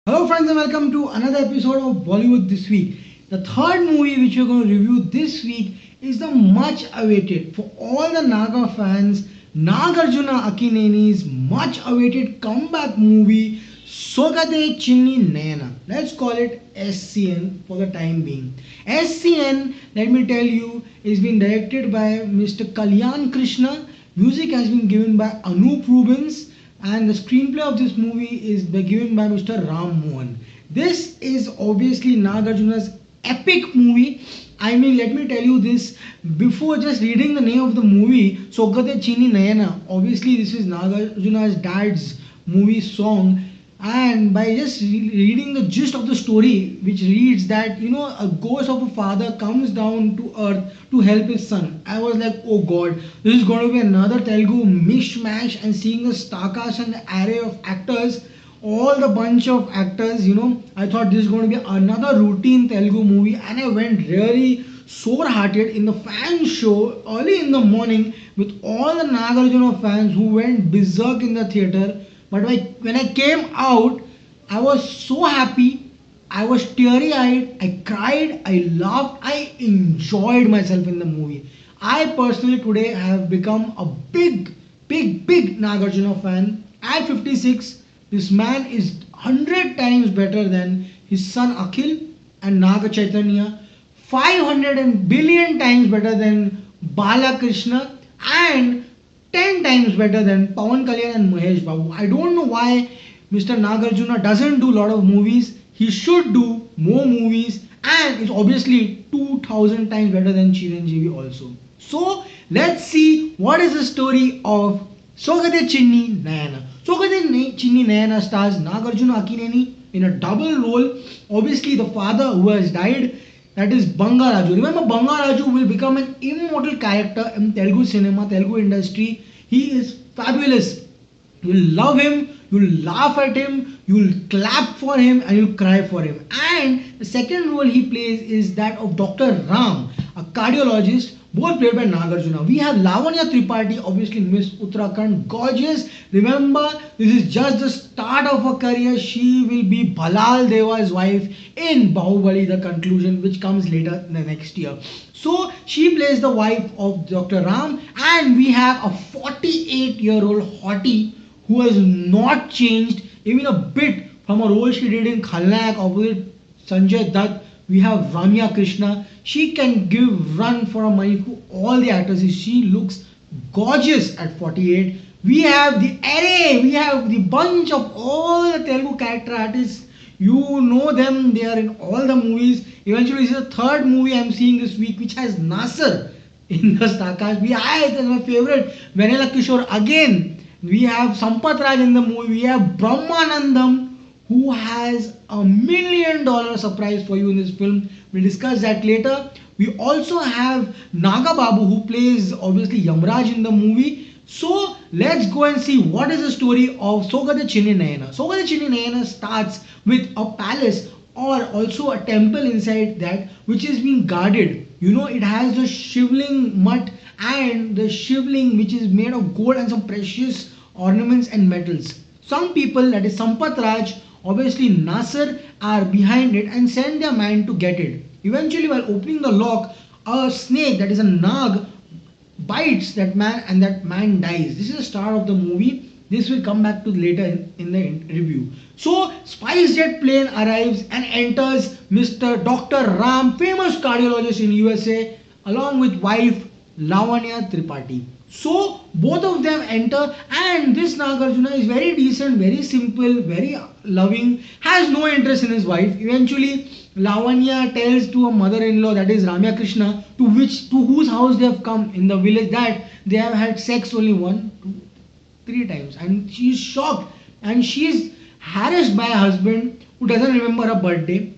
Hello friends and welcome to another episode of Bollywood This Week. The third movie which we're going to review this week is the much awaited for all the Naga fans, Nagarjuna Akineni's much awaited comeback movie Sogade Chinni Nayana. Let's call it SCN for the time being. SCN, let me tell you, is being directed by Mr. Kalyan Krishna. Music has been given by Anup Rubens and the screenplay of this movie is given by Mr. Ram Mohan. This is obviously Nagarjuna's epic movie. I mean, let me tell you this before just reading the name of the movie, Sogate Chini Nayana. Obviously, this is Nagarjuna's dad's movie song, and by just reading the gist of the story, which reads that a ghost of a father comes down to earth to help his son. I was like, oh god, this is going to be another Telugu mishmash. And seeing the star cast and the array of actors, all the bunch of actors, I thought this is going to be another routine Telugu movie, and I went really sore hearted in the fan show early in the morning with all the Nagarjuna fans who went berserk in the theater. But when I came out, I was so happy. I was teary eyed. I cried. I laughed. I enjoyed myself in the movie. I personally today have become a big Nagarjuna fan. At 56, this man is 100 times better than his son Akhil and Naga Chaitanya. 500 and billion times better than Balakrishna and 10 times better than Pawan Kalyan and Mahesh Babu. I don't know why Mr. Nagarjuna doesn't do a lot of movies. He should do more movies, and it's obviously 2000 times better than Chiranjeevi also. So let's see what is the story of Sogade Chinni Nayana. Sogade Chinni Nayana stars Nagarjuna Akineni in a double role. Obviously the father who has died, that is Bangaraju. Remember, Bangaraju will become an immortal character in Telugu cinema, Telugu industry. He is fabulous. You'll love him, you'll laugh at him, you'll clap for him, and you'll cry for him. And the second role he plays is that of Dr. Ram, a cardiologist, both played by Nagarjuna. We have Lavanya Tripathi, obviously Miss Uttarakhand, gorgeous. Remember, this is just the start of her career. She will be Bhalal Deva's wife in Bahubali, the conclusion, which comes later in the next year. So she plays the wife of Dr. Ram, and we have a 48-year-old hottie who has not changed even a bit from a role she did in Khalnayak opposite Sanjay Dutt. We have Ramya Krishna. She can give run for her money to all the actors. She looks gorgeous at 48. We have the array. We have the bunch of all the Telugu character artists. You know them. They are in all the movies. Eventually, this is the third movie I'm seeing this week, which has Nasser in the star cast. It is my favorite. Vanilla Kishore again. We have Sampath Raj in the movie. We have Brahmanandam, who has $1 million surprise for you in this film. We'll discuss that later. We also have Naga Babu, who plays obviously Yamraj in the movie. So let's go and see what is the story of Sogade Chinni Nayana. Sogade Chinni Nayana starts with a palace or also a temple inside that which is being guarded. It has the shivling mutt and the shivling which is made of gold and some precious ornaments and metals. Some people, that is Sampath Raj, obviously Nasser, are behind it and send their man to get it. Eventually, while opening the lock, a snake, that is a Nag, bites that man and that man dies. This is the start of the movie. This will come back to later in the review. So, SpiceJet plane arrives and enters Mr. Dr. Ram, famous cardiologist in USA, along with wife Lavanya Tripathi. So both of them enter, and this Nagarjuna is very decent, very simple, very loving, has no interest in his wife. Eventually, Lavanya tells to a mother-in-law, that is Ramya Krishna, to whose house they have come in the village, that they have had sex only 1, 2, 3 times, and she is shocked, and she is harassed by a husband who doesn't remember her birthday,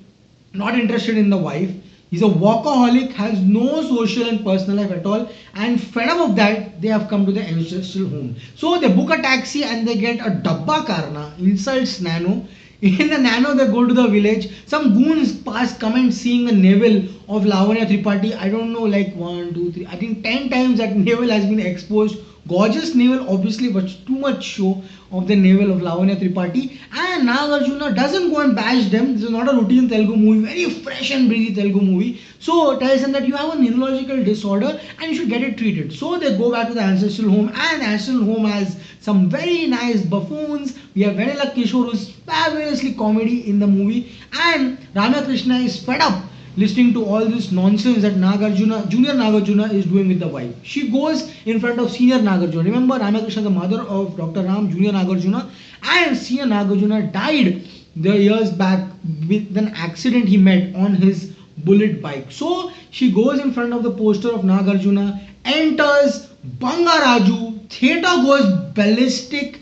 not interested in the wife. He's a workaholic, has no social and personal life at all, and fed up of that, they have come to the ancestral home. So they book a taxi and they get a Dabba Karna, insults Nano. In the Nano, they go to the village. Some goons pass, come and seeing the navel of Lavanya Tripathi. I don't know, like 1, 2, 3. I think 10 times that navel has been exposed. gorgeous navel, obviously, but too much show of the navel of Lavanya Tripathi. And Nagarjuna doesn't go and bash them. This is not a routine Telugu movie, very fresh and breezy Telugu movie. So tells them that you have a neurological disorder and you should get it treated. So they go back to the ancestral home, and the ancestral home has some very nice buffoons. We have Vanilla Kishore, who's fabulously comedy in the movie, and Ramakrishna is fed up listening to all this nonsense that Nagarjuna, Junior Nagarjuna is doing with the wife. She goes in front of Senior Nagarjuna. Remember, Ramakrishna, the mother of Dr. Ram, Junior Nagarjuna, and Senior Nagarjuna died the years back with an accident he met on his bullet bike. So she goes in front of the poster of Nagarjuna, enters Bangaraju, theatre goes ballistic,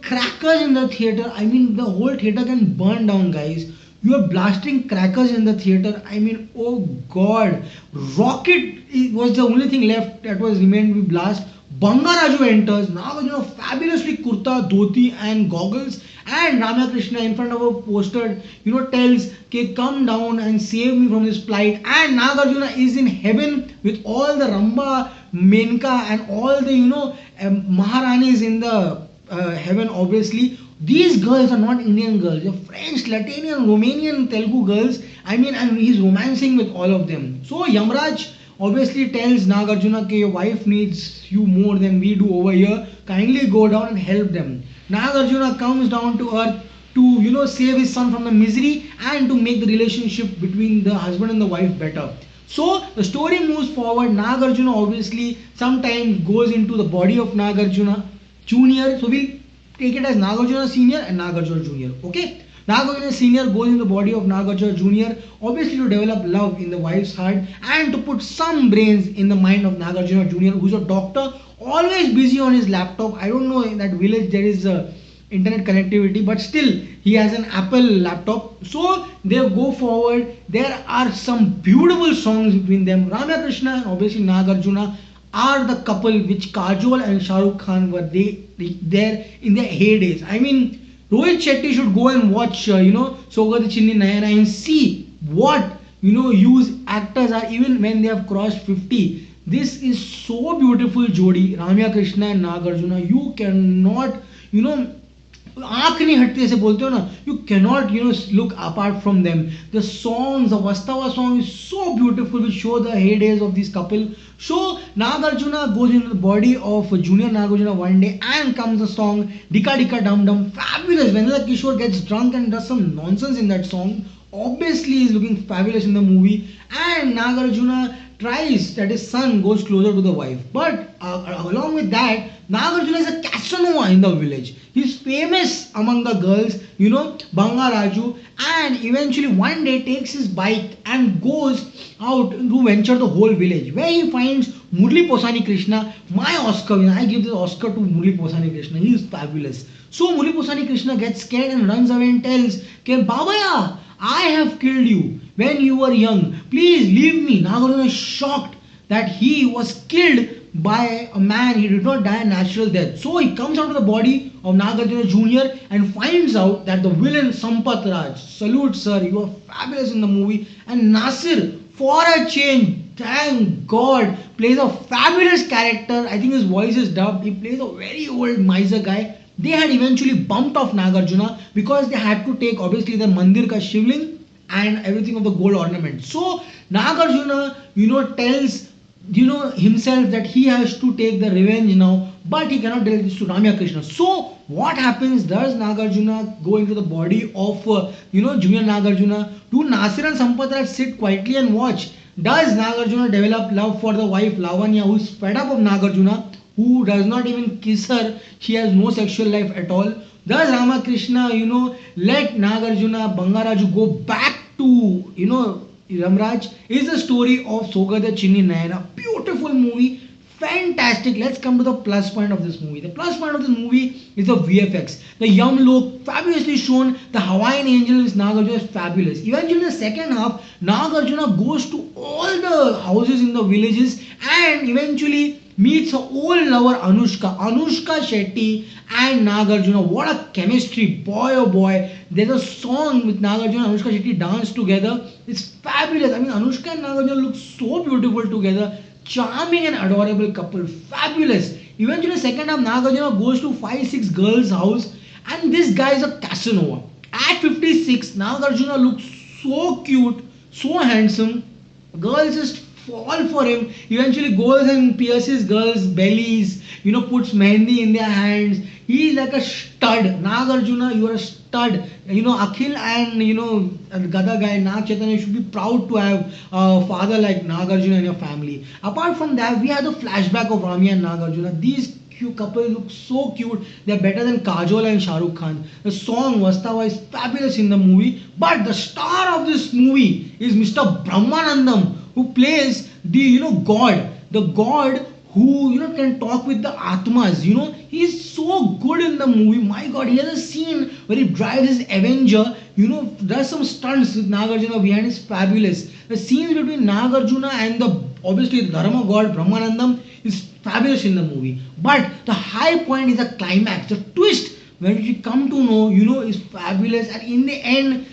crackers in the theater. I mean, the whole theater can burn down, guys. You are blasting crackers in the theater. I mean, oh god. Rocket was the only thing left that was remained to blast. Bangaraju enters. Now, fabulously kurta, dhoti, and goggles. And Ramakrishna in front of a poster, tells, okay, come down and save me from this plight. And Nagarjuna is in heaven with all the Ramba, Menka, and all the, Maharanis in the heaven, obviously. These girls are not Indian girls. They're French, Latinian, Romanian, Telugu girls. I mean, and he's romancing with all of them. So Yamraj obviously tells Nagarjuna, okay, your wife needs you more than we do over here. Kindly go down and help them. Nagarjuna comes down to earth to, save his son from the misery and to make the relationship between the husband and the wife better. So the story moves forward. Nagarjuna obviously sometimes goes into the body of Nagarjuna Junior. So we'll take it as Nagarjuna Senior and Nagarjuna Junior. Okay? Nagarjuna Senior goes in the body of Nagarjuna Junior, obviously to develop love in the wife's heart and to put some brains in the mind of Nagarjuna Junior, who's a doctor, always busy on his laptop. I don't know, in that village there is internet connectivity, but still he has an Apple laptop. So they go forward. There are some beautiful songs between them. Ramakrishna and obviously Nagarjuna are the couple which Kajol and Shah Rukh Khan were there in their heydays. I mean, Rohit Shetty should go and watch, Sogade Chinni Nayana and see what, use actors are even when they have crossed 50. This is so beautiful Jodi, Ramya Krishna and Nagarjuna. You cannot, आंख नहीं हटती ऐसे बोलते हो ना, you cannot look apart from them. The songs, the Vastava song is so beautiful, which show the heydays of this couple. So Nagarjuna goes into the body of Junior Nagarjuna one day and comes the song Dika Dika Dum Dum, fabulous. Vanilla Kishore gets drunk and does some nonsense in that song, obviously is looking fabulous in the movie. And Nagarjuna tries that his son goes closer to the wife, but along with that, Nagarjuna is a Casanova in the village. He's famous among the girls, Bangaraju, and eventually one day takes his bike and goes out to venture the whole village, where he finds Murli Posani Krishna, my Oscar winner. I give this Oscar to Murli Posani Krishna. He is fabulous. So Murli Posani Krishna gets scared and runs away and tells, "Ke Babaya, I have killed you when you were young. Please leave me." Nagarjuna is shocked that he was killed by a man. He did not die a natural death. So he comes out of the body of Nagarjuna Jr. and finds out that the villain Sampath Raj, salute sir, you are fabulous in the movie, and Nasir, for a change, thank God, plays a fabulous character. I think his voice is dubbed. He plays a very old miser guy. They had eventually bumped off Nagarjuna because they had to take obviously the Mandir ka Shivling and everything of the gold ornament. So Nagarjuna, tells himself that he has to take the revenge now, but he cannot tell this to Ramya Krishna. So what happens? Does Nagarjuna go into the body of Junior Nagarjuna? Do Nasir and Sampath sit quietly and watch? Does Nagarjuna develop love for the wife Lavanya, who is fed up of Nagarjuna, who does not even kiss her? She has no sexual life at all. Does Ramakrishna, let Nagarjuna, Bangaraju go back to, Ramraj? Is the story of Sogade Chinni Nayana. Beautiful movie, fantastic. Let's come to the plus point of this movie. The plus point of this movie is the VFX. The Yamlok, fabulously shown. The Hawaiian Angel is Nagarjuna is fabulous. Eventually in the second half, Nagarjuna goes to all the houses in the villages and eventually meets her old lover Anushka Shetty and Nagarjuna. What a chemistry, boy oh boy. There's a song with Nagarjuna and Anushka Shetty dance together. It's fabulous. I mean, Anushka and Nagarjuna look so beautiful together. Charming and adorable couple. Fabulous. Eventually, second half, Nagarjuna goes to 5-6 girls' house, and this guy is a Casanova. At 56, Nagarjuna looks so cute, so handsome. Girls just fall for him. Eventually goes and pierces girls' bellies, puts mehendi in their hands. He is like a stud. Nagarjuna, you are a stud. Akhil and the other guy, Nag Chaitanya, should be proud to have a father like Nagarjuna in your family. Apart from that, we have the flashback of Ramya and Nagarjuna. These cute couple look so cute. They're better than Kajol and Shah Rukh Khan. The song Vastava is fabulous in the movie. But the star of this movie is Mr. Brahmanandam, who plays the God, the God who can talk with the Atmas. He's so good in the movie. My God, he has a scene where he drives his Avenger. Does some stunts with Nagarjuna behind is fabulous. The scenes between Nagarjuna and the obviously the Dharma God Brahmanandam is fabulous in the movie. But the high point is the climax, the twist when you come to know, is fabulous. And in the end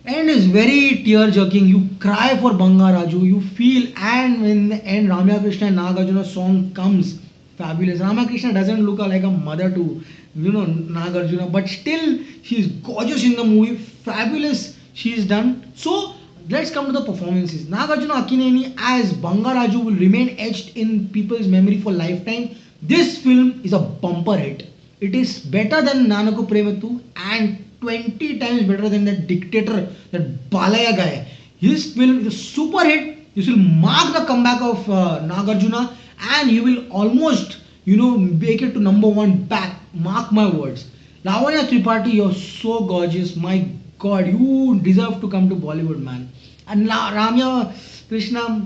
is very tear jerking. You cry for Bangaraju, you feel, and in the end, Ramya Krishna and Nagarjuna song comes, fabulous. Ramakrishna doesn't look like a mother to Nagarjuna, but still she's gorgeous in the movie, fabulous she's done. So let's come to the performances. Nagarjuna Akineni as Bangaraju will remain etched in people's memory for lifetime. This film is a bumper hit. It is better than Nanaku Premathu and 20 times better than that dictator, that Balaya guy. His film is a super hit. This will mark the comeback of Nagarjuna, and he will almost, make it to number one back. Mark my words. Lavanya Tripathi, you're so gorgeous. My God, you deserve to come to Bollywood, man. And Ramya Krishna,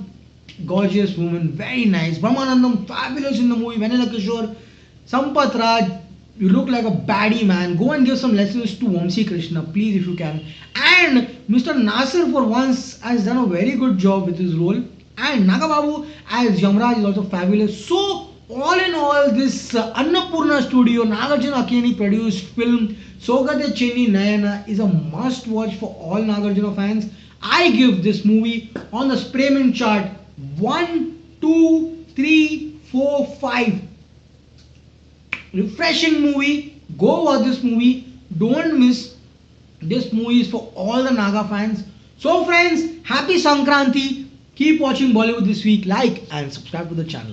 gorgeous woman, very nice. Brahmanandam, fabulous in the movie. Vanilla Kishore, Sampath Raj, you look like a baddie, man. Go and give some lessons to Vamsi Krishna, please, if you can. And Mr. Nasir, for once, has done a very good job with his role. And Nagababu as Yamraj is also fabulous. So, all in all, this Annapurna Studio, Nagarjuna Akini produced film, Sogate Chenni Nayana is a must watch for all Nagarjuna fans. I give this movie on the Sprayman chart 1, 2, 3, 4, 5. Refreshing movie. Go watch this movie. Don't miss. This movie is for all the Naga fans. So friends, happy Sankranti. Keep watching Bollywood this week. Like and subscribe to the channel.